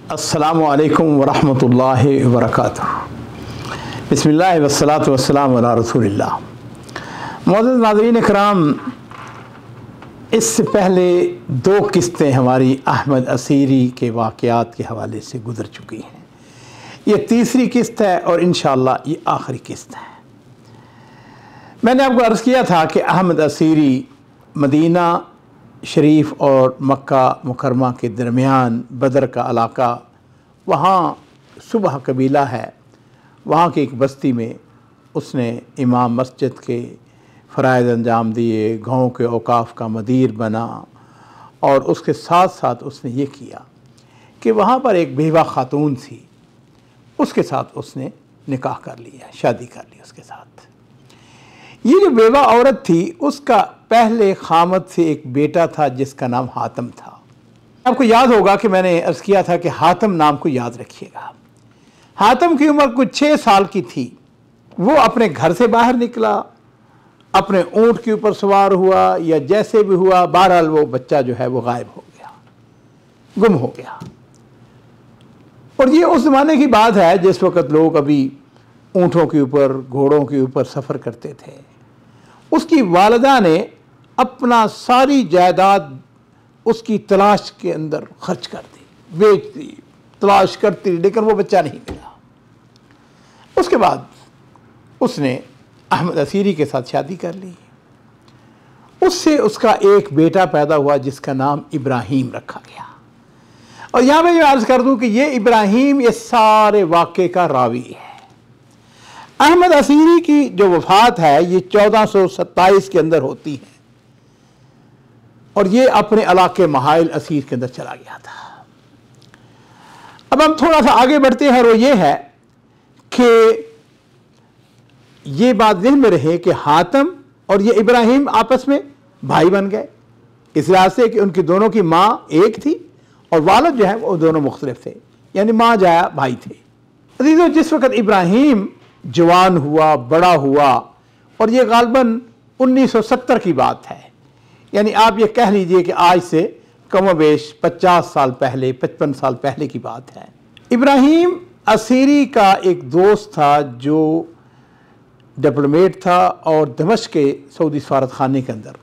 अस्सलामु अलैकुम वरहमतुल्लाहि वबरकातुहू। बिस्मिल्लाह वस्सलातु वस्सलामु अला रसूलिल्लाह। मुअज़्ज़ज़ नाज़रीन इकराम, इससे पहले दो किस्तें हमारी अहमद असीरी के वाक़यात के हवाले से गुज़र चुकी हैं। ये तीसरी किस्त है और इंशाअल्लाह ये आखिरी किस्त है। मैंने आपको अर्ज़ किया था कि अहमद असीरी मदीना शरीफ और मक्का मुकरमा के दरमियान बदर का इलाका, वहाँ सुबह कबीला है, वहाँ की एक बस्ती में उसने इमाम मस्जिद के फ़राइज़ अंजाम दिए, गाँव के औकाफ़ का मदीर बना और उसके साथ साथ उसने ये किया कि वहाँ पर एक बेवा ख़ातून थी, उसके साथ उसने निकाह कर लिया, शादी कर ली उसके साथ। ये जो बेवा औरत थी उसका पहले खामद से एक बेटा था जिसका नाम हातम था। आपको याद होगा कि मैंने अर्ज़ किया था कि हातम नाम को याद रखिएगा। हातम की उम्र कुछ 6 साल की थी। वो अपने घर से बाहर निकला, अपने ऊँट के ऊपर सवार हुआ या जैसे भी हुआ, बहरहाल वो बच्चा जो है वो गायब हो गया, गुम हो गया। और ये उस ज़माने की बात है जिस वक़्त लोग अभी ऊँटों के ऊपर, घोड़ों के ऊपर सफ़र करते थे। उसकी वालिदा ने अपना सारी जायदाद उसकी तलाश के अंदर खर्च कर दी, बेच दी, तलाश करती, लेकिन वो बच्चा नहीं मिला। उसके बाद उसने अहमद असीरी के साथ शादी कर ली। उससे उसका एक बेटा पैदा हुआ जिसका नाम इब्राहीम रखा गया। और यहाँ मैं ये अर्ज़ कर दूँ कि ये इब्राहीम ये सारे वाक़े का रावी है। अहमद असीरी की जो वफ़ात है ये 1427 के अंदर होती है और ये अपने इलाके महाइल असीर के अंदर चला गया था। अब हम थोड़ा सा आगे बढ़ते हैं और वो ये है कि ये बात ज़हन में रहे कि हातम और ये इब्राहीम आपस में भाई बन गए, इस लिहाज से कि उनकी दोनों की माँ एक थी और वालिद जो है वो दोनों मुख्तलिफ थे, यानी माँ जाया भाई थे। अज़ीज़ों, जिस वक़्त इब्राहीम जवान हुआ, बड़ा हुआ, और ये गालबन 1970 की बात है, यानी आप ये कह लीजिए कि आज से कमोबेश 50 साल पहले, 55 साल पहले की बात है। इब्राहीम असीरी का एक दोस्त था जो डिप्लोमेट था और दमिश्क के सऊदी सफारत खाने के अंदर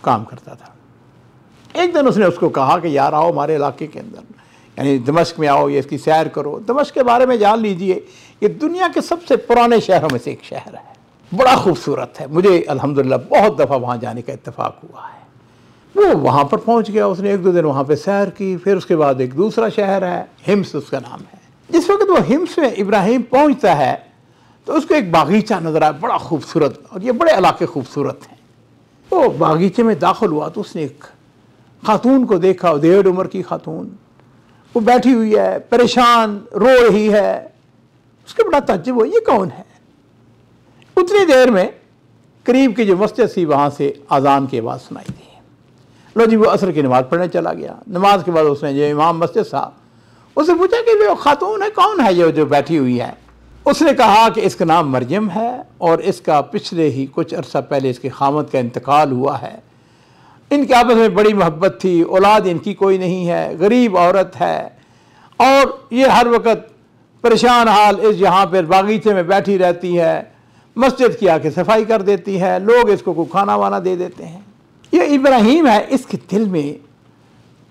काम करता था। एक दिन उसने उसको कहा कि यार आओ हमारे इलाके के अंदर, यानी दमिश्क में आओ, ये इसकी सैर करो, दमिश्क के बारे में जान लीजिए, ये दुनिया के सबसे पुराने शहरों में से एक शहर है, बड़ा खूबसूरत है। मुझे अल्हम्दुलिल्लाह बहुत दफ़ा वहाँ जाने का इत्तेफाक हुआ है। वो वहाँ पर पहुँच गया, उसने 1-2 दिन वहाँ पे सैर की। फिर उसके बाद एक दूसरा शहर है, हिम्स उसका नाम है। जिस वक्त वो हिम्स में इब्राहीम पहुँचता है तो उसको एक बागीचा नज़र आया, बड़ा खूबसूरत, और ये बड़े इलाके खूबसूरत हैं। वो बागीचे में दाखिल हुआ तो उसने एक खातून को देखा, 1.5 उम्र की खातून, वो बैठी हुई है, परेशान, रो रही है। उसके बड़ा ताज्जुब हुआ, ये कौन है? उतनी देर में करीब की जो मस्जिद थी वहाँ से अजान की आवाज़ सुनाई दी। लो जी, वो असर की नमाज़ पढ़ने चला गया। नमाज के बाद उसने जो इमाम मस्जिद था उससे पूछा कि वो खातून है, कौन है ये जो बैठी हुई है? उसने कहा कि इसका नाम मरियम है और इसका पिछले ही कुछ अरसा पहले इसके खामद का इंतकाल हुआ है। इनके आपस में बड़ी मोहब्बत थी, औलाद इनकी कोई नहीं है, गरीब औरत है और ये हर वक्त परेशान हाल इस यहाँ पर बागीचे में बैठी रहती है, मस्जिद की आके सफाई कर देती है, लोग इसको कोई खाना वाना दे देते हैं। ये इब्राहीम है, इसके दिल में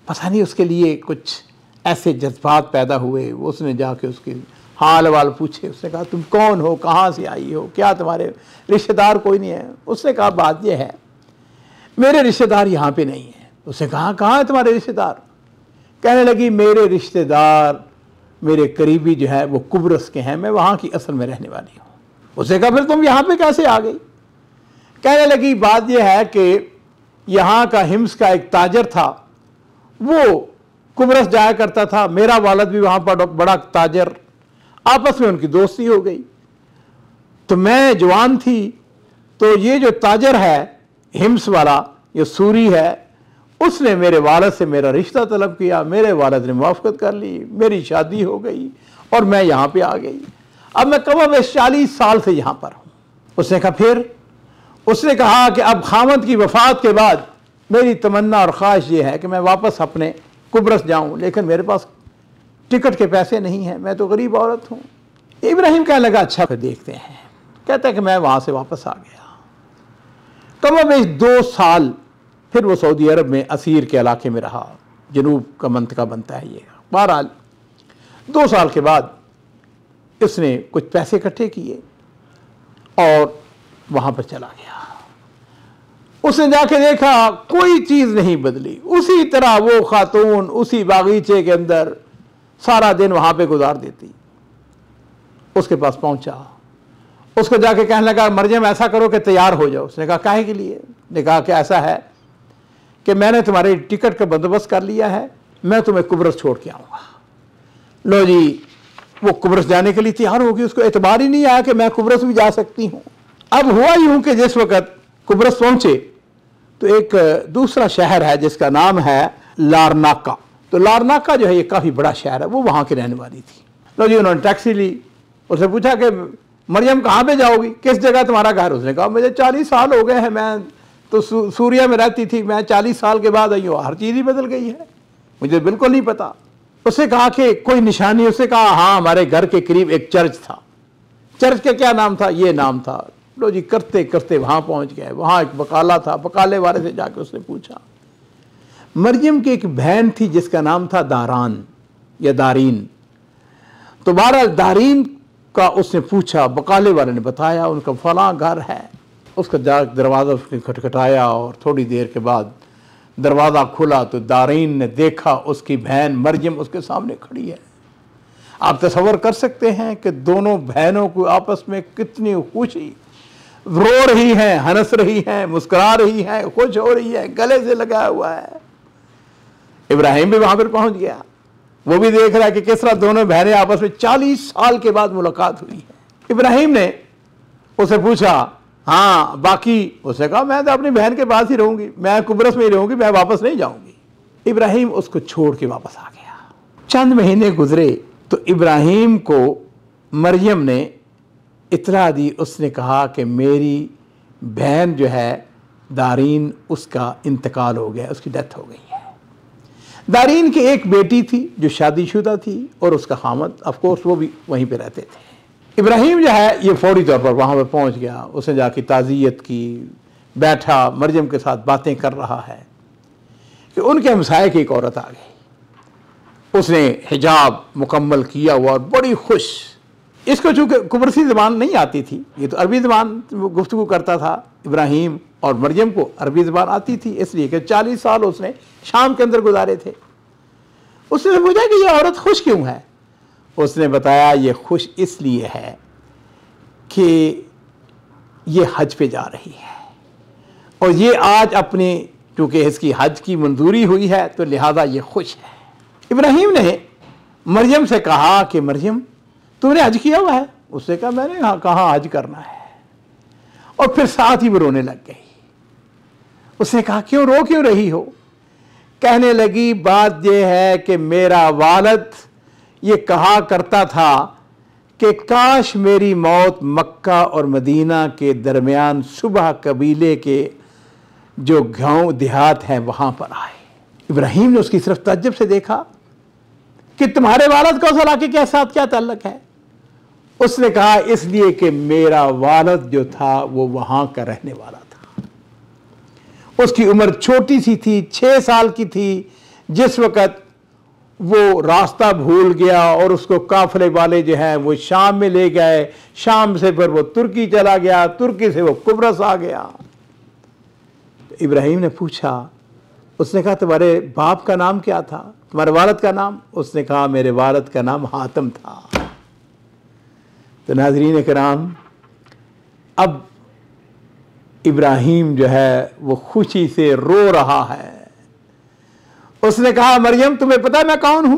पता नहीं उसके लिए कुछ ऐसे जज्बात पैदा हुए। उसने जाके उसके हाल वाल पूछे। उसने कहा तुम कौन हो, कहाँ से आई हो, क्या तुम्हारे रिश्तेदार कोई नहीं है? उसने कहा बात यह है मेरे रिश्तेदार यहाँ पे नहीं है। उसने कहा कहाँ है तुम्हारे रिश्तेदार? कहने लगी मेरे रिश्तेदार मेरे करीबी जो है वो कुब्रस के हैं, मैं वहाँ की असल में रहने वाली हूँ। उसने कहा फिर तुम यहाँ पे कैसे आ गई? कहने लगी बात यह है कि यहाँ का हिम्स का एक ताजर था, वो कुब्रस जाया करता था, मेरा वालिद भी वहाँ पर बड़ा ताजर, आपस में उनकी दोस्ती हो गई। तो मैं जवान थी, तो ये जो ताजर है हिम्स वाला, ये सूरी है, उसने मेरे वालिद से मेरा रिश्ता तलब किया, मेरे वालिद ने मुआफ़क़त कर ली, मेरी शादी हो गई और मैं यहाँ पे आ गई। अब मैं कम 40 साल से यहाँ पर हूँ। उसने कहा फिर? उसने कहा कि अब खामद की वफ़ात के बाद मेरी तमन्ना और ख्वाहिश ये है कि मैं वापस अपने कुब्रस जाऊँ, लेकिन मेरे पास टिकट के पैसे नहीं हैं, मैं तो गरीब औरत हूँ। इब्राहिम कहने लगा अच्छा फिर देखते हैं। कहता है कि मैं वहाँ से वापस आ गया। कम 2 साल फिर वो सऊदी अरब में असीर के इलाके में रहा, जनूब का मंतका बनता है ये। बहरहाल 2 साल के बाद उसने कुछ पैसे इकट्ठे किए और वहाँ पर चला गया। उसने जाके देखा कोई चीज़ नहीं बदली, उसी तरह वो खातून उसी बागीचे के अंदर सारा दिन वहाँ पे गुजार देती। उसके पास पहुँचा, उसको जाके कहने लगा मरियम ऐसा करो कि तैयार हो जाओ। उसने कहा काहे के लिए? ने कहा कि ऐसा है कि मैंने तुम्हारे टिकट का बंदोबस्त कर लिया है, मैं तुम्हें कुब्रस छोड़ के आऊँगा। लो जी, वो कुब्रस जाने के लिए तैयार होगी। उसको एतबार ही नहीं आया कि मैं कुब्रस भी जा सकती हूँ। अब हुआ यूँ कि जिस वक़्त कुब्रस पहुँचे तो एक दूसरा शहर है जिसका नाम है लारनाका। तो लारनाका जो है ये काफ़ी बड़ा शहर है, वो वहाँ की रहने वाली थी। लो जी, उन्होंने टैक्सी ली। उसने पूछा कि मरियम कहाँ पे जाओगी, किस जगह तुम्हारा घर? उसने कहा मुझे 40 साल हो गए हैं, मैं तो सूरिया में रहती थी, मैं 40 साल के बाद आई हूँ, हर चीज़ ही बदल गई है, मुझे बिल्कुल नहीं पता। उसने कहा कि कोई निशानी? उसने कहा हाँ, हमारे घर के करीब एक चर्च था। चर्च का क्या नाम था? ये नाम था। लो जी, करते करते वहाँ पहुँच गए। वहाँ एक बकाला था, बकाले वाले से जाके उसने पूछा। मरियम की एक बहन थी जिसका नाम था दारान या दारीन। तो बहरहाल दारीन का उसने पूछा, बकाले वाले ने बताया उनका फलां घर है। उसका दरवाज़ा उसने खटखटाया और थोड़ी देर के बाद दरवाज़ा खुला तो दारीन ने देखा उसकी बहन मरियम उसके सामने खड़ी है। आप तसव्वुर कर सकते हैं कि दोनों बहनों को आपस में कितनी खुशी, रो रही हैं, हंस रही हैं, मुस्कुरा रही हैं, खुश हो रही है, गले से लगा हुआ है। इब्राहिम भी वहाँ पर पहुँच गया, वो भी देख रहा है कि किस तरह दोनों बहनें आपस में 40 साल के बाद मुलाकात हुई है। इब्राहिम ने उसे पूछा हाँ बाकी? उसने कहा मैं तो अपनी बहन के पास ही रहूँगी, मैं कुब्रस में ही रहूँगी, मैं वापस नहीं जाऊँगी। इब्राहिम उसको छोड़ के वापस आ गया। चंद महीने गुजरे तो इब्राहिम को मरियम ने इतला दी। उसने कहा कि मेरी बहन जो है दारीन, उसका इंतकाल हो गया, उसकी डेथ हो गई है। दारीन की एक बेटी थी जो शादीशुदा थी और उसका खामद ऑफ कोर्स वो भी वहीं पे रहते थे। इब्राहिम जो है ये फौरी तौर पर वहाँ पर पहुँच गया। उसने जाके ताज़ियत की, बैठा, मरियम के साथ बातें कर रहा है कि उनके हमसाये की एक औरत आ गई। उसने हिजाब मुकम्मल किया हुआ और बड़ी खुश। इसको चूँकि कुब्रसी ज़बान नहीं आती थी, ये तो अरबी ज़बान गुफ्तगू करता था। इब्राहिम और मरियम को अरबी ज़बान आती थी, इसलिए कि 40 साल उसने शाम के अंदर गुजारे थे। उसने पूछा कि ये औरत खुश क्यों है? उसने बताया ये खुश इसलिए है कि ये हज पे जा रही है और ये आज अपने, चूँकि इसकी हज की मंजूरी हुई है तो लिहाजा ये खुश है। इब्राहिम ने मरियम से कहा कि मरियम तुमने हज किया हुआ है? उसने कहा मैंने कहाँ हज करना है। और फिर साथ ही वो रोने लग गई। उसने कहा क्यों रो क्यों रही हो? कहने लगी बात यह है कि मेरा वालिद ये कहा करता था कि काश मेरी मौत मक्का और मदीना के दरमियान सुबह कबीले के जो गांव देहात हैं वहाँ पर आए। इब्राहिम ने उसकी तरफ तअज्जुब से देखा कि तुम्हारे वालिद का उस इलाके के साथ क्या ताल्लुक है? उसने कहा इसलिए कि मेरा वालिद जो था वो वहाँ का रहने वाला था। उसकी उम्र छोटी सी थी, 6 साल की थी जिस वक़्त वो रास्ता भूल गया और उसको काफले वाले जो हैं वो शाम में ले गए। शाम से फिर वो तुर्की चला गया, तुर्की से वो कुब्रस आ गया। तो इब्राहिम ने पूछा, उसने कहा तुम्हारे बाप का नाम क्या था, तुम्हारे वालिद का नाम? उसने कहा मेरे वालिद का नाम हातिम था। तो नाज़रीन किराम, अब इब्राहिम जो है वो खुशी से रो रहा है। उसने कहा मरियम तुम्हें पता है मैं कौन हूं?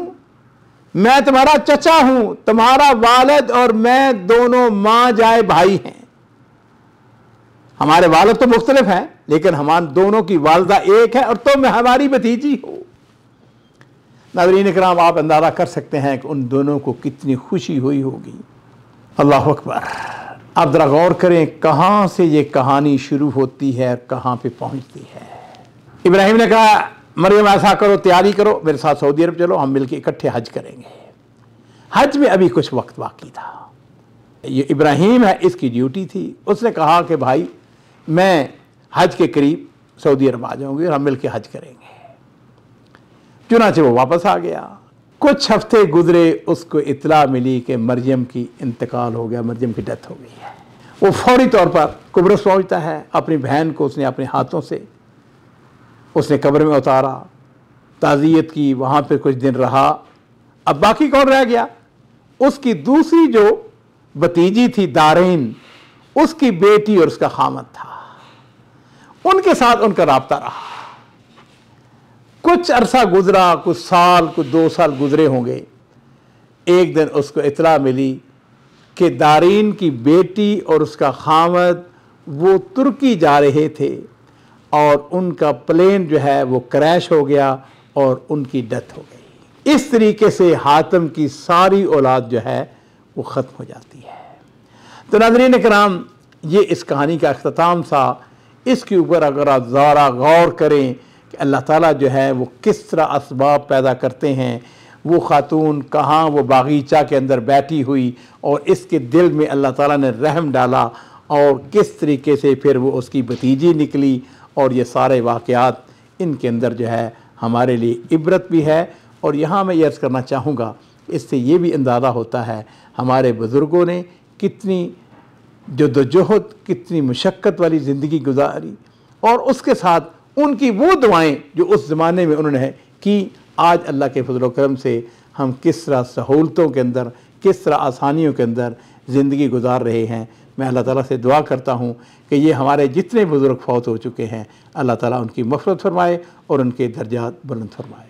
मैं तुम्हारा चचा हूं। तुम्हारा वालिद और मैं दोनों मां जाए भाई हैं। हमारे वालिद तो मुख्तलिफ हैं लेकिन हमारे दोनों की वालिदा एक है और तुम हमारी भतीजी हो। नाज़रीन किराम, आप अंदाज़ा कर सकते हैं कि उन दोनों को कितनी खुशी हुई होगी। अल्लाह अकबर। आप ज़रा गौर करें कहाँ से ये कहानी शुरू होती है और कहाँ पे पहुँचती है। इब्राहिम ने कहा मरियम ऐसा करो, तैयारी करो, मेरे साथ सऊदी अरब चलो, हम मिलकर इकट्ठे हज करेंगे। हज में अभी कुछ वक्त बाकी था। ये इब्राहीम है, इसकी ड्यूटी थी। उसने कहा कि भाई मैं हज के करीब सऊदी अरब आ जाऊंगी और हम मिल के हज करेंगे। चुनांचे वो वापस आ गया। कुछ हफ्ते गुजरे, उसको इत्तला मिली कि मरियम की इंतकाल हो गया, मरियम की डेथ हो गई है। वो फौरी तौर पर कुब्रस पहुंचता है। अपनी बहन को उसने अपने हाथों से उसने कब्र में उतारा, ताज़ियत की, वहाँ पर कुछ दिन रहा। अब बाकी कौन रह गया? उसकी दूसरी जो भतीजी थी दारेन, उसकी बेटी और उसका खामद था। उनके साथ उनका राब्ता रहा। कुछ अरसा गुजरा, कुछ साल, कुछ 2 साल गुजरे होंगे। एक दिन उसको इत्तला मिली कि दारीन की बेटी और उसका खामद वो तुर्की जा रहे थे और उनका प्लेन जो है वो क्रैश हो गया और उनकी डेथ हो गई। इस तरीके से हातिम की सारी औलाद जो है वो ख़त्म हो जाती है। तो नाज़रीन इकराम, ये इस कहानी का अख्ताम था। इसके ऊपर अगर आप ज़रा गौर करें कि अल्लाह ताला जो है वो किस तरह असबाब पैदा करते हैं। वो खातून कहाँ वो बागीचा के अंदर बैठी हुई और इसके दिल में अल्लाह ताला ने रहम डाला और किस तरीके से फिर वो उसकी भतीजी निकली। और ये सारे वाक़यात इनके अंदर जो है हमारे लिए इबरत भी है। और यहाँ मैं ये अर्ज़ करना चाहूँगा, इससे ये भी अंदाज़ा होता है हमारे बुज़ुर्गों ने कितनी जद्दोजहद, कितनी मुशक्क़त वाली ज़िंदगी गुजारी और उसके साथ उनकी वो दुआएं जो उस ज़माने में उन्होंने की, आज अल्लाह के फज़ल व करम से हम किस तरह सहूलतों के अंदर, किस तरह आसानियों के अंदर ज़िंदगी गुजार रहे हैं। मैं अल्लाह ताला से दुआ करता हूँ कि ये हमारे जितने बुज़ुर्ग फौत हो चुके हैं, अल्लाह ताला उनकी मग़फ़िरत फ़रमाए और उनके दर्जात बुलंद फ़रमाए।